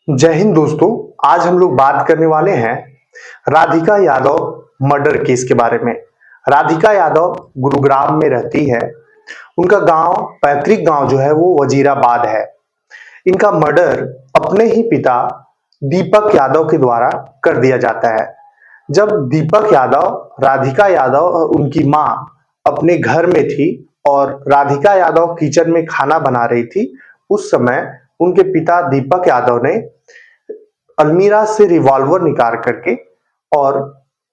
जय हिंद दोस्तों। आज हम लोग बात करने वाले हैं राधिका यादव मर्डर केस के बारे में। राधिका यादव गुरुग्राम में रहती है। उनका गांव पैतृक गांव जो है वो वजीराबाद है। इनका मर्डर अपने ही पिता दीपक यादव के द्वारा कर दिया जाता है। जब दीपक यादव, राधिका यादव और उनकी मां अपने घर में थी और राधिका यादव किचन में खाना बना रही थी, उस समय उनके पिता दीपक यादव ने अलमीरा से रिवॉल्वर निकाल करके और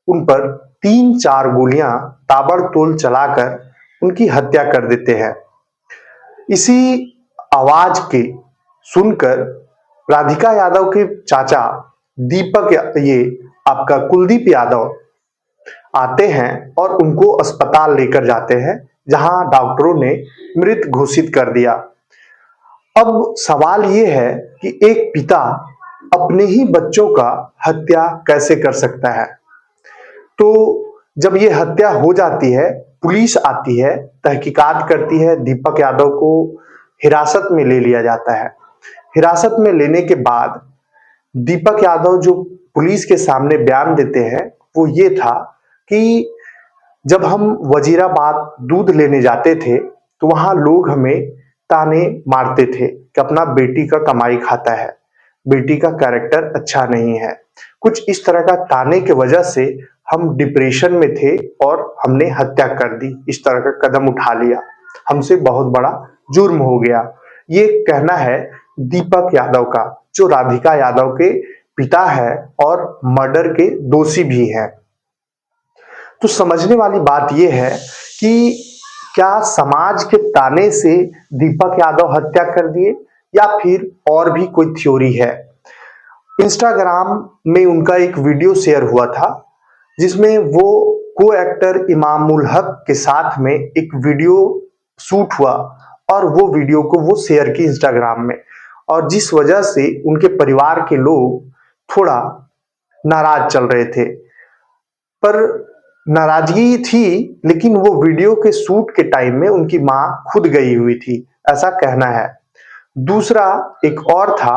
उन पर 3-4 गोलियां ताबड़तोड़ चलाकर उनकी हत्या कर देते हैं। इसी आवाज के सुनकर राधिका यादव के चाचा ये आपका कुलदीप यादव आते हैं और उनको अस्पताल लेकर जाते हैं, जहां डॉक्टरों ने मृत घोषित कर दिया। अब सवाल ये है कि एक पिता अपने ही बच्चों का हत्या कैसे कर सकता है। तो जब ये हत्या हो जाती है, पुलिस आती है, तहकीकात करती है, दीपक यादव को हिरासत में ले लिया जाता है। हिरासत में लेने के बाद दीपक यादव जो पुलिस के सामने बयान देते हैं वो ये था कि जब हम वजीराबाद दूध लेने जाते थे तो वहां लोग हमें ताने मारते थे कि अपना बेटी का कमाई खाता है, बेटी का कैरेक्टर अच्छा नहीं है। कुछ इस तरह का ताने की वजह से हम डिप्रेशन में थे और हमने हत्या कर दी, इस तरह का कदम उठा लिया, हमसे बहुत बड़ा जुर्म हो गया। ये कहना है दीपक यादव का, जो राधिका यादव के पिता है और मर्डर के दोषी भी हैं। तो समझने वाली बात यह है कि क्या समाज के ताने से दीपक यादव हत्या कर दिए या फिर और भी कोई थ्योरी है। इंस्टाग्राम में उनका एक वीडियो शेयर हुआ था जिसमें वो को एक्टर इमामुल हक के साथ में एक वीडियो शूट हुआ और वो वीडियो को वो शेयर की इंस्टाग्राम में, और जिस वजह से उनके परिवार के लोग थोड़ा नाराज चल रहे थे। पर नाराजगी थी, लेकिन वो वीडियो के शूट के टाइम में उनकी मां खुद गई हुई थी, ऐसा कहना है। दूसरा एक और था,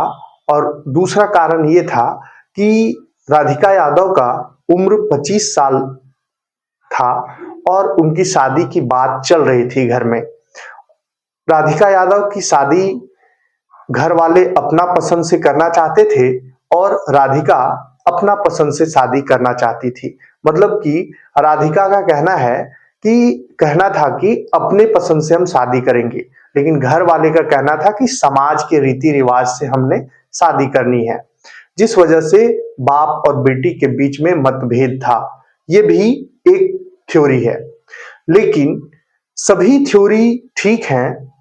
और दूसरा कारण ये था कि राधिका यादव का उम्र 25 साल था और उनकी शादी की बात चल रही थी घर में। राधिका यादव की शादी घर वाले अपना पसंद से करना चाहते थे और राधिका अपना पसंद से शादी करना चाहती थी। मतलब कि राधिका का कहना था कि अपने पसंद से हम शादी करेंगे, लेकिन घर वाले का कहना था कि समाज के रीति रिवाज से हमने शादी करनी है, जिस वजह से बाप और बेटी के बीच में मतभेद था। ये भी एक थ्योरी है, लेकिन सभी थ्योरी ठीक हैं,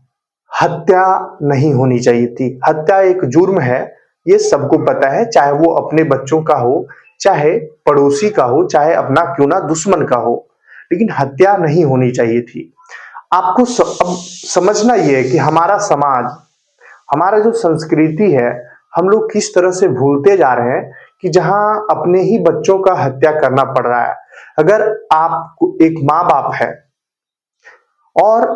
हत्या नहीं होनी चाहिए थी। हत्या एक जुर्म है, ये सबको पता है, चाहे वो अपने बच्चों का हो, चाहे पड़ोसी का हो, चाहे अपना क्यों ना दुश्मन का हो, लेकिन हत्या नहीं होनी चाहिए थी। आपको अब समझना ये है कि हमारा समाज, हमारा जो संस्कृति है, हम लोग किस तरह से भूलते जा रहे हैं कि जहां अपने ही बच्चों का हत्या करना पड़ रहा है। अगर आप एक माँ बाप है और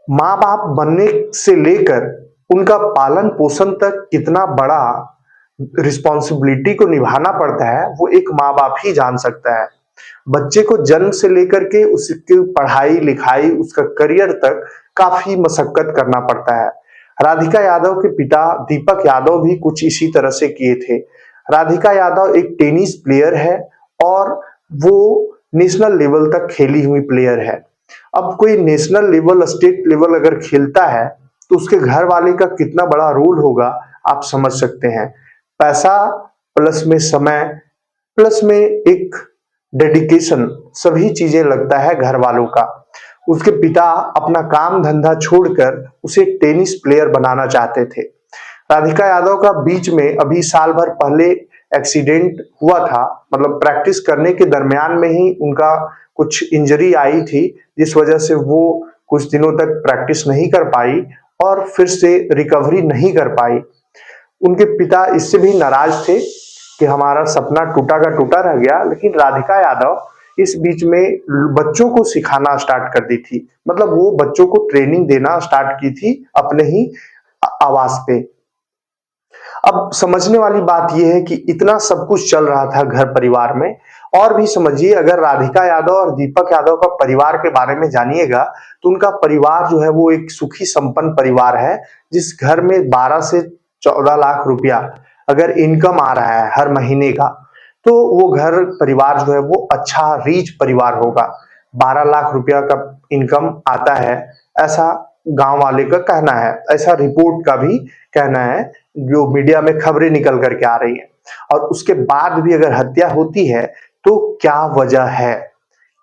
माँ बाप बनने से लेकर उनका पालन पोषण तक कितना बड़ा रिस्पॉन्सिबिलिटी को निभाना पड़ता है, वो एक माँ बाप ही जान सकता है। बच्चे को जन्म से लेकर के उसकी पढ़ाई लिखाई, उसका करियर तक काफी मशक्कत करना पड़ता है। राधिका यादव के पिता दीपक यादव भी कुछ इसी तरह से किए थे। राधिका यादव एक टेनिस प्लेयर है और वो नेशनल लेवल तक खेली हुई प्लेयर है। अब कोई नेशनल लेवल, स्टेट लेवल अगर खेलता है तो उसके घर वाले का कितना बड़ा रोल होगा, आप समझ सकते हैं। पैसा प्लस में समय प्लस में एक डेडिकेशन, सभी चीजें लगता है घर वालों का। उसके पिता अपना काम धंधा छोड़कर उसे टेनिस प्लेयर बनाना चाहते थे। राधिका यादव का बीच में अभी साल भर पहले एक्सीडेंट हुआ था, मतलब प्रैक्टिस करने के दरमियान में ही उनका कुछ इंजरी आई थी, जिस वजह से वो कुछ दिनों तक प्रैक्टिस नहीं कर पाई और फिर से रिकवरी नहीं कर पाई। उनके पिता इससे भी नाराज थे कि हमारा सपना टूटा का टूटा रह गया, लेकिन राधिका यादव इस बीच में बच्चों को सिखाना स्टार्ट कर दी थी। मतलब वो बच्चों को ट्रेनिंग देना स्टार्ट की थी अपने ही आवाज पे। अब समझने वाली बात यह है कि इतना सब कुछ चल रहा था घर परिवार में, और भी समझिए अगर राधिका यादव और दीपक यादव का परिवार के बारे में जानिएगा तो उनका परिवार जो है वो एक सुखी संपन्न परिवार है, जिस घर में 12 से 14 लाख रुपया अगर इनकम आ रहा है हर महीने का, तो वो घर परिवार जो है वो अच्छा रीच परिवार होगा। 12 लाख रुपया का इनकम आता है, ऐसा गांव वाले का कहना है, ऐसा रिपोर्ट का भी कहना है, जो मीडिया में खबरें निकल करके आ रही है। और उसके बाद भी अगर हत्या होती है तो क्या वजह है?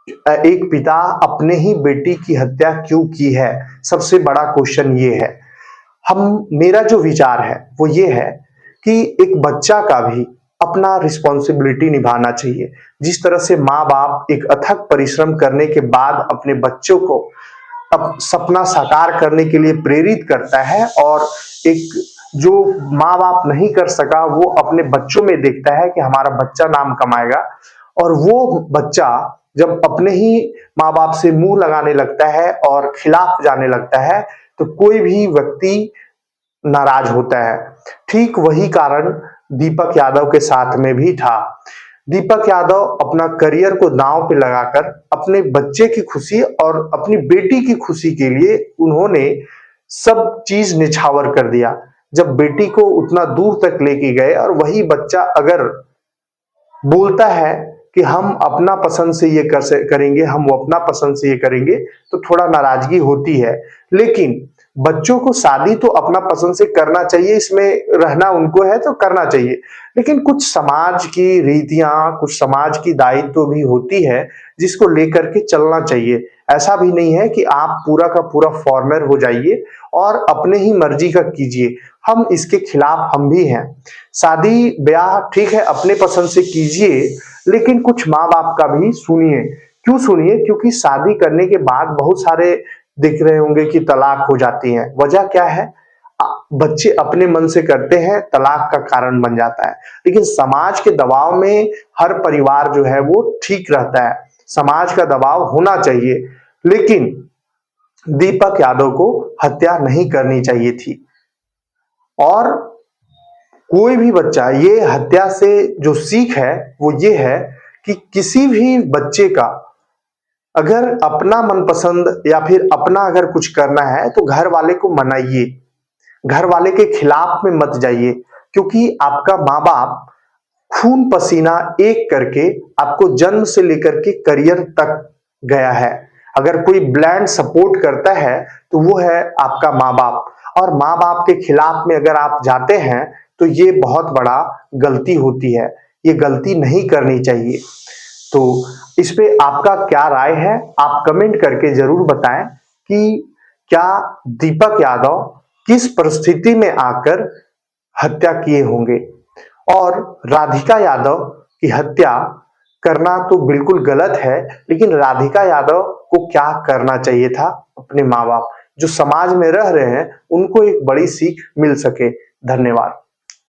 एक पिता अपने ही बेटी की हत्या क्यों की है? सबसे बड़ा क्वेश्चन ये है। मेरा जो विचार है वो ये है कि एक बच्चा का भी अपना रिस्पॉन्सिबिलिटी निभाना चाहिए। जिस तरह से माँ बाप एक अथक परिश्रम करने के बाद अपने बच्चों को अब सपना साकार करने के लिए प्रेरित करता है, और एक जो माँ बाप नहीं कर सका वो अपने बच्चों में देखता है कि हमारा बच्चा नाम कमाएगा, और वो बच्चा जब अपने ही माँ बाप से मुंह लगाने लगता है और खिलाफ जाने लगता है तो कोई भी व्यक्ति नाराज होता है। ठीक वही कारण दीपक यादव के साथ में भी था। दीपक यादव अपना करियर को दांव पे लगाकर अपने बच्चे की खुशी और अपनी बेटी की खुशी के लिए उन्होंने सब चीज निछावर कर दिया। जब बेटी को उतना दूर तक लेके गए और वही बच्चा अगर बोलता है कि हम अपना पसंद से ये करेंगे, हम वो अपना पसंद से ये करेंगे, तो थोड़ा नाराजगी होती है। लेकिन बच्चों को शादी तो अपना पसंद से करना चाहिए, इसमें रहना उनको है तो करना चाहिए, लेकिन कुछ समाज की रीतियां, कुछ समाज की दायित्व भी होती है जिसको लेकर के चलना चाहिए। ऐसा भी नहीं है कि आप पूरा का पूरा फॉर्मर हो जाइए और अपने ही मर्जी का कीजिए। हम इसके खिलाफ हम भी हैं। शादी ब्याह ठीक है अपने पसंद से कीजिए, लेकिन कुछ माँ बाप का भी सुनिए। क्यों सुनिए? क्योंकि शादी करने के बाद बहुत सारे दिख रहे होंगे कि तलाक हो जाती है। वजह क्या है? बच्चे अपने मन से करते हैं, तलाक का कारण बन जाता है। लेकिन समाज के दबाव में हर परिवार जो है वो ठीक रहता है। समाज का दबाव होना चाहिए, लेकिन दीपक यादव को हत्या नहीं करनी चाहिए थी। और कोई भी बच्चा, ये हत्या से जो सीख है वो ये है कि किसी भी बच्चे का अगर अपना मनपसंद या फिर अपना अगर कुछ करना है तो घर वाले को मनाइए, घर वाले के खिलाफ में मत जाइए, क्योंकि आपका माँ बाप खून पसीना एक करके आपको जन्म से लेकर के करियर तक गया है। अगर कोई ब्लैंड सपोर्ट करता है तो वो है आपका माँ बाप, और माँ बाप के खिलाफ में अगर आप जाते हैं तो ये बहुत बड़ा गलती होती है। ये गलती नहीं करनी चाहिए। तो इस पे आपका क्या राय है? आप कमेंट करके जरूर बताएं कि क्या दीपक यादव किस परिस्थिति में आकर हत्या किए होंगे, और राधिका यादव की हत्या करना तो बिल्कुल गलत है, लेकिन राधिका यादव को क्या करना चाहिए था? अपने माँ बाप जो समाज में रह रहे हैं उनको एक बड़ी सीख मिल सके। धन्यवाद।